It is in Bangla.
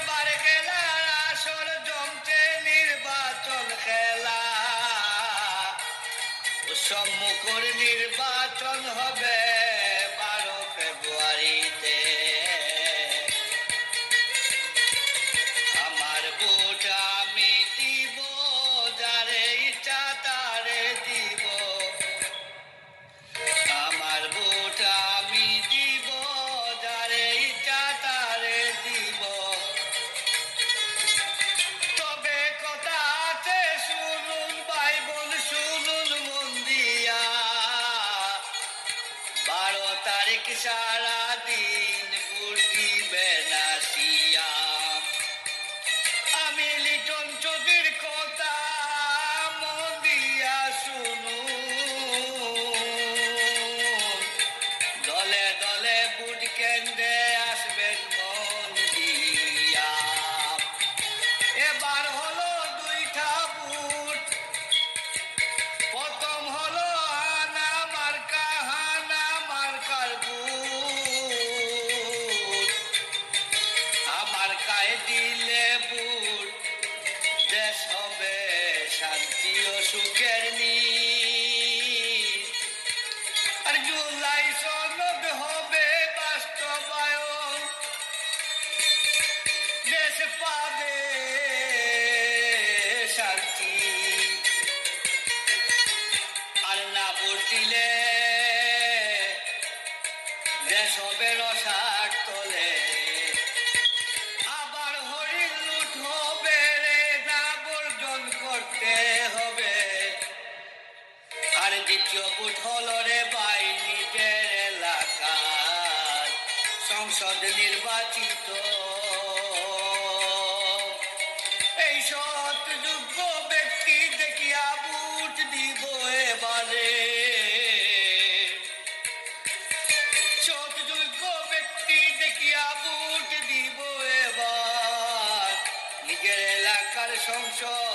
এবার খেলার আসর জমছে নির্বাচন খেলা সম্মুখর নির্বাচন হবে 12 ফেব্রুয়ারিতে আমার ভোট আমি দিব যারে ইচ্ছা তারে দিব আমার ভোট আমি দিব যারে ইচ্ছা তারে দিব তবে কথা আছে শুনুন ভাই বোন শুনুন মন দিয়া 12 তারিখ সারা দিন ভোট দিবেন আসিয়া আমি লিটন চৌধুরীর কথা মন দিয়া শুনুন দলে দলে ভোট কেন্দ্রে আসবেন মন দিয়া এবার হলো 2টা ভোট প্রথম হলো হানা মার্কার ভোট আমার কায়ে দিলে ভোট দেশ হবে শান্তি ও সুখের নীড় আর জুলাই সনদ হবে বাস্তবায়ন দেশ পাবে শান্তি আর না ভোট দিলে দেশ হবে রসার তলে আবার হরিণ লুট হবে রে না বর্জন করতে হবে আর দ্বিতীয় ভোট হলো রে ভাই নিজের এলাকার সংসদ নির্বাচিত এই সৎ যোগ্য ব্যক্তি দেখিয়া ভোট দিব এবারে সৎ যোগ্য ব্যক্তি দেখিয়া ভোট দিব এবার নিজের এলাকার সংসদ